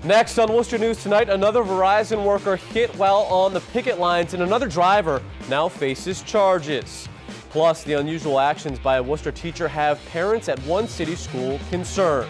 Next on Worcester News Tonight, another Verizon worker hit while on the picket lines, and another driver now faces charges. Plus, the unusual actions by a Worcester teacher have parents at one city school concerned.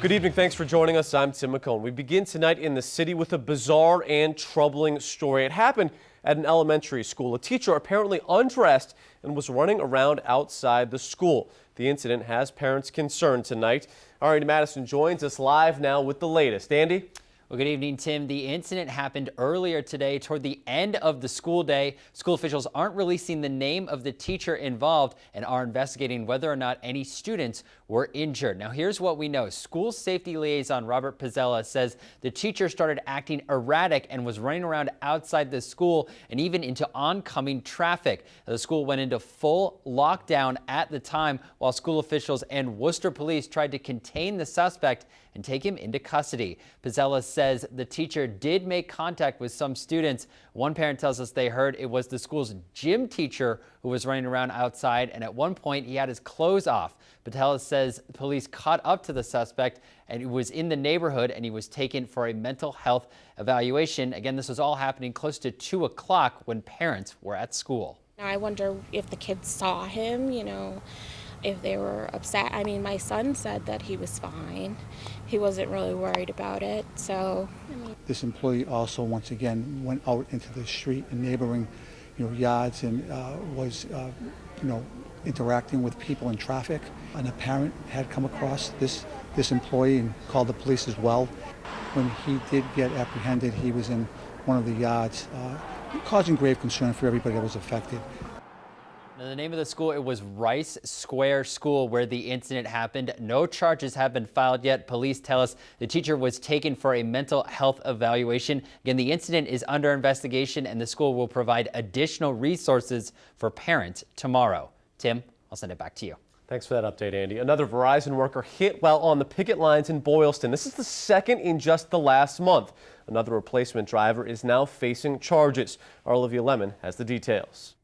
Good evening. Thanks for joining us. I'm Tim McCone. We begin tonight in the city with a bizarre and troubling story. It happened at an elementary school. A teacher apparently undressed and was running around outside the school. The incident has parents concerned tonight. Andy Madison joins us live now with the latest. Andy? Well, good evening, Tim. The incident happened earlier today toward the end of the school day. School officials aren't releasing the name of the teacher involved and are investigating whether or not any students were injured. Now, here's what we know. School safety liaison Robert Pizzella says the teacher started acting erratic and was running around outside the school and even into oncoming traffic. The school went into full lockdown at the time while school officials and Worcester police tried to contain the suspect and take him into custody. Pizzella says the teacher did make contact with some students. One parent tells us they heard it was the school's gym teacher who was running around outside, and at one point he had his clothes off. Pizzella says police caught up to the suspect and he was in the neighborhood and he was taken for a mental health evaluation. Again, this was all happening close to 2 o'clock when parents were at school. I wonder if the kids saw him, if they were upset. I mean, my son said that he was fine. He wasn't really worried about it. So, This employee also, once again, went out into the street and neighboring, yards and was, interacting with people in traffic. And a parent had come across this employee and called the police as well. When he did get apprehended, he was in one of the yards, causing grave concern for everybody that was affected. Now, the name of the school, it was Rice Square School where the incident happened. No charges have been filed yet. Police tell us the teacher was taken for a mental health evaluation. Again, the incident is under investigation and the school will provide additional resources for parents tomorrow. Tim, I'll send it back to you. Thanks for that update, Andy. Another Verizon worker hit while on the picket lines in Boylston. This is the second in just the last month. Another replacement driver is now facing charges. Our Olivia Lemon has the details.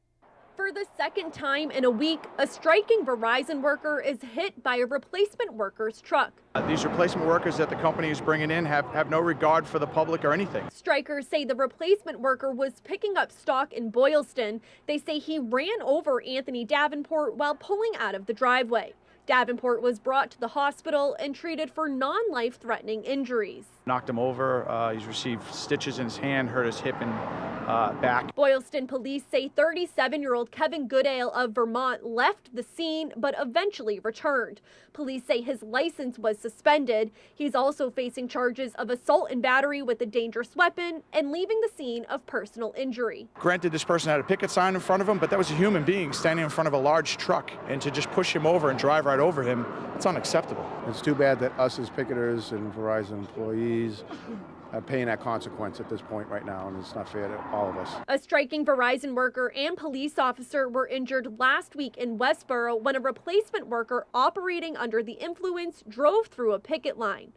For the second time in a week, a striking Verizon worker is hit by a replacement worker's truck. These replacement workers that the company is bringing in have no regard for the public or anything. Strikers say the replacement worker was picking up stock in Boylston. They say he ran over Anthony Davenport while pulling out of the driveway. Davenport was brought to the hospital and treated for non-life-threatening injuries. Knocked him over. He's received stitches in his hand, hurt his hip and back. Boylston police say 37-year-old Kevin Goodale of Vermont left the scene but eventually returned. Police say his license was suspended. He's also facing charges of assault and battery with a dangerous weapon and leaving the scene of personal injury. Granted, this person had a picket sign in front of him, but that was a human being standing in front of a large truck, and to just push him over and drive right over him, it's unacceptable. It's too bad that us as picketers and Verizon employees are paying that consequence at this point right now, and it's not fair to all of us. A striking Verizon worker and police officer were injured last week in Westboro when a replacement worker operating under the influence drove through a picket line.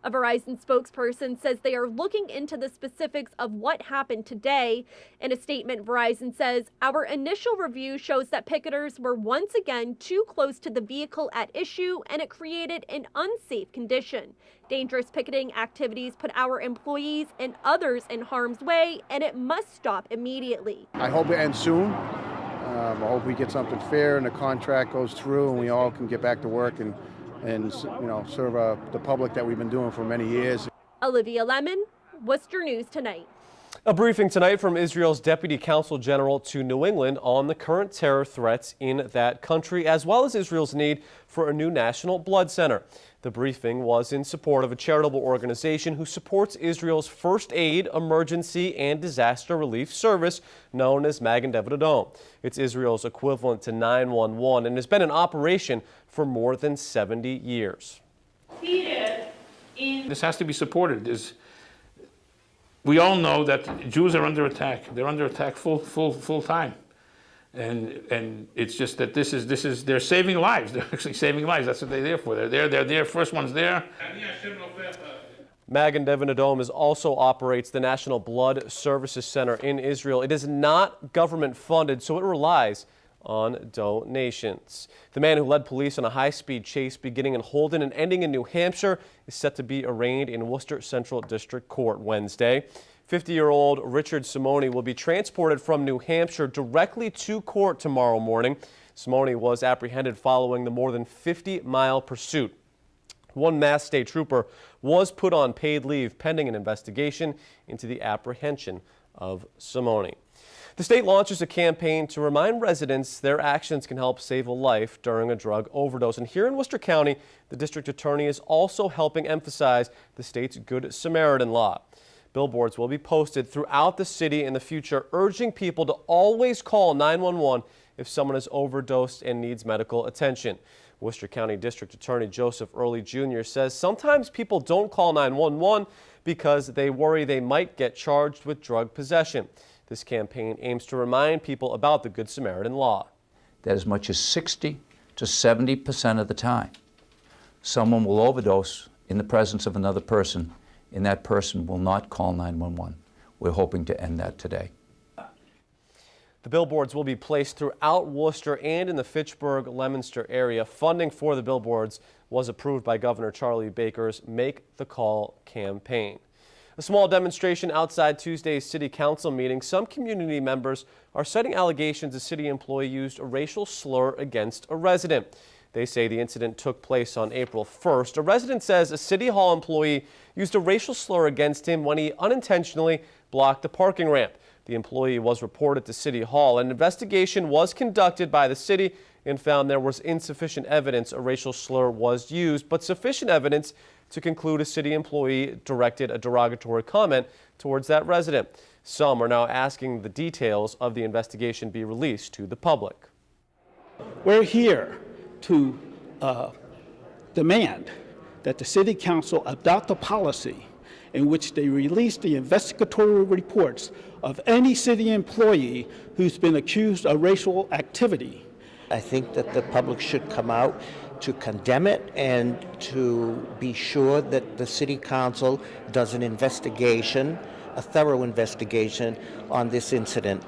A Verizon spokesperson says they are looking into the specifics of what happened today. In a statement, Verizon says, "Our initial review shows that picketers were once again too close to the vehicle at issue and it created an unsafe condition. Dangerous picketing activities put our employees and others in harm's way and it must stop immediately." I hope it ends soon. I hope we get something fair and the contract goes through and we all can get back to work and serve the public that we've been doing for many years. Olivia Lemon, Worcester News Tonight. A briefing tonight from Israel's Deputy Consul General to New England on the current terror threats in that country, as well as Israel's need for a new national blood center. The briefing was in support of a charitable organization who supports Israel's first aid, emergency, and disaster relief service known as Magen David Adom. It's Israel's equivalent to 911 and has been in operation for more than 70 years. This has to be supported. We all know that Jews are under attack. They're under attack full time. And it's just that they're saving lives. They're actually saving lives. That's what they're there for. They're there. First one's there. Magen David Adom also operates the National Blood Services Center in Israel. It is not government funded, so it relies on donations. The man who led police on a high-speed chase beginning in Holden and ending in New Hampshire is set to be arraigned in Worcester Central District Court Wednesday. 50-year-old Richard Simone will be transported from New Hampshire directly to court tomorrow morning. Simone was apprehended following the more than 50-mile pursuit. One Mass State Trooper was put on paid leave pending an investigation into the apprehension of Simone. The state launches a campaign to remind residents their actions can help save a life during a drug overdose. And here in Worcester County, the district attorney is also helping emphasize the state's Good Samaritan Law. Billboards will be posted throughout the city in the future, urging people to always call 911 if someone has overdosed and needs medical attention. Worcester County District Attorney Joseph Early Jr. says sometimes people don't call 911 because they worry they might get charged with drug possession. This campaign aims to remind people about the Good Samaritan Law. That as much as 60 to 70% of the time, someone will overdose in the presence of another person, and that person will not call 911. We're hoping to end that today. The billboards will be placed throughout Worcester and in the Fitchburg-Leominster area. Funding for the billboards was approved by Governor Charlie Baker's Make the Call campaign. A small demonstration outside Tuesday's City Council meeting. Some community members are citing allegations a city employee used a racial slur against a resident. They say the incident took place on April 1st. A resident says a City Hall employee used a racial slur against him when he unintentionally blocked the parking ramp. The employee was reported to City Hall. An investigation was conducted by the city and found there was insufficient evidence a racial slur was used, but sufficient evidence to conclude a city employee directed a derogatory comment towards that resident. Some are now asking the details of the investigation be released to the public. We're here to demand that the City Council adopt a policy in which they release the investigatory reports of any city employee who's been accused of racial activity. I think that the public should come out to condemn it and to be sure that the City Council does an investigation, a thorough investigation on this incident.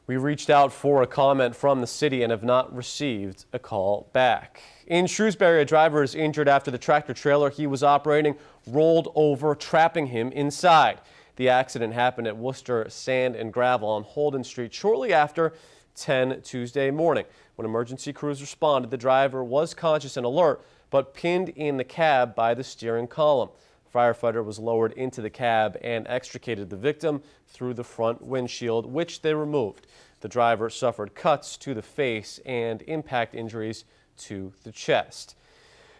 We reached out for a comment from the city and have not received a call back. In Shrewsbury, a driver is injured after the tractor trailer he was operating rolled over, trapping him inside. The accident happened at Worcester Sand and Gravel on Holden Street shortly after 10 Tuesday morning. When emergency crews responded, the driver was conscious and alert, but pinned in the cab by the steering column. A firefighter was lowered into the cab and extricated the victim through the front windshield, which they removed. The driver suffered cuts to the face and impact injuries to the chest.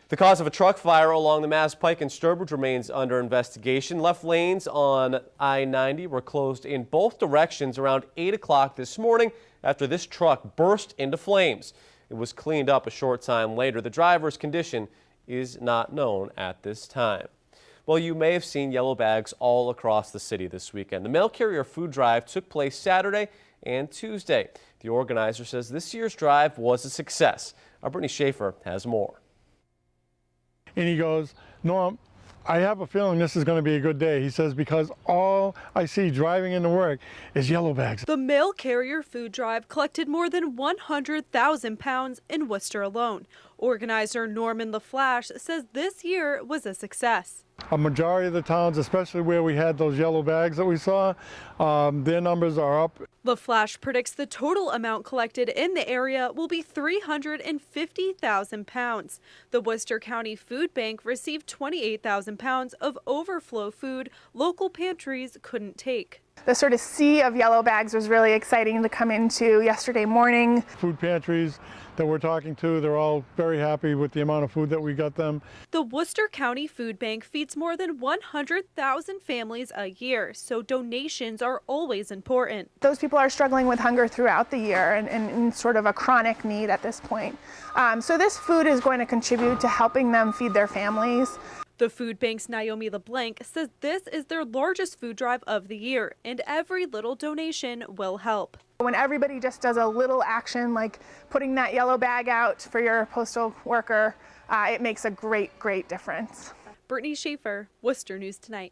The cause of a truck fire along the Mass Pike in Sturbridge remains under investigation. Left lanes on I-90 were closed in both directions around 8 o'clock this morning after this truck burst into flames. It was cleaned up a short time later. The driver's condition is not known at this time. Well, you may have seen yellow bags all across the city this weekend. The mail carrier food drive took place Saturday and Tuesday. The organizer says this year's drive was a success. Our Brittany Schaefer has more. And he goes, "Norm, I have a feeling this is going to be a good day." He says, because all I see driving into work is yellow bags. The mail carrier food drive collected more than 100,000 pounds in Worcester alone. Organizer Norman LaFlash says this year was a success. A majority of the towns, especially where we had those yellow bags that we saw, their numbers are up. LaFlash predicts the total amount collected in the area will be 350,000 pounds. The Worcester County Food Bank received 28,000 pounds of overflow food local pantries couldn't take. The sort of sea of yellow bags was really exciting to come into yesterday morning. Food pantries that we're talking to, they're all very happy with the amount of food that we got them. The Worcester County Food Bank feeds more than 100,000 families a year, so donations are always important. Those people are struggling with hunger throughout the year and sort of a chronic need at this point. So this food is going to contribute to helping them feed their families. The food bank's Naomi LeBlanc says this is their largest food drive of the year, and every little donation will help. When everybody just does a little action, like putting that yellow bag out for your postal worker, it makes a great difference. Brittany Schaefer, Worcester News Tonight.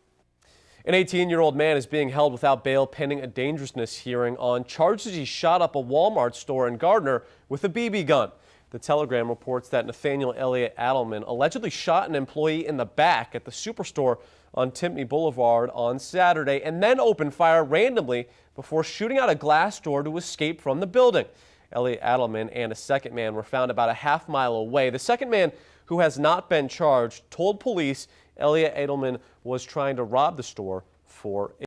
An 18-year-old man is being held without bail pending a dangerousness hearing on charges he shot up a Walmart store in Gardner with a BB gun. The Telegram reports that Nathaniel Elliott Adelman allegedly shot an employee in the back at the Superstore on Timpney Boulevard on Saturday and then opened fire randomly before shooting out a glass door to escape from the building. Elliott Adelman and a second man were found about a half-mile away. The second man, who has not been charged, told police Elliott Adelman was trying to rob the store for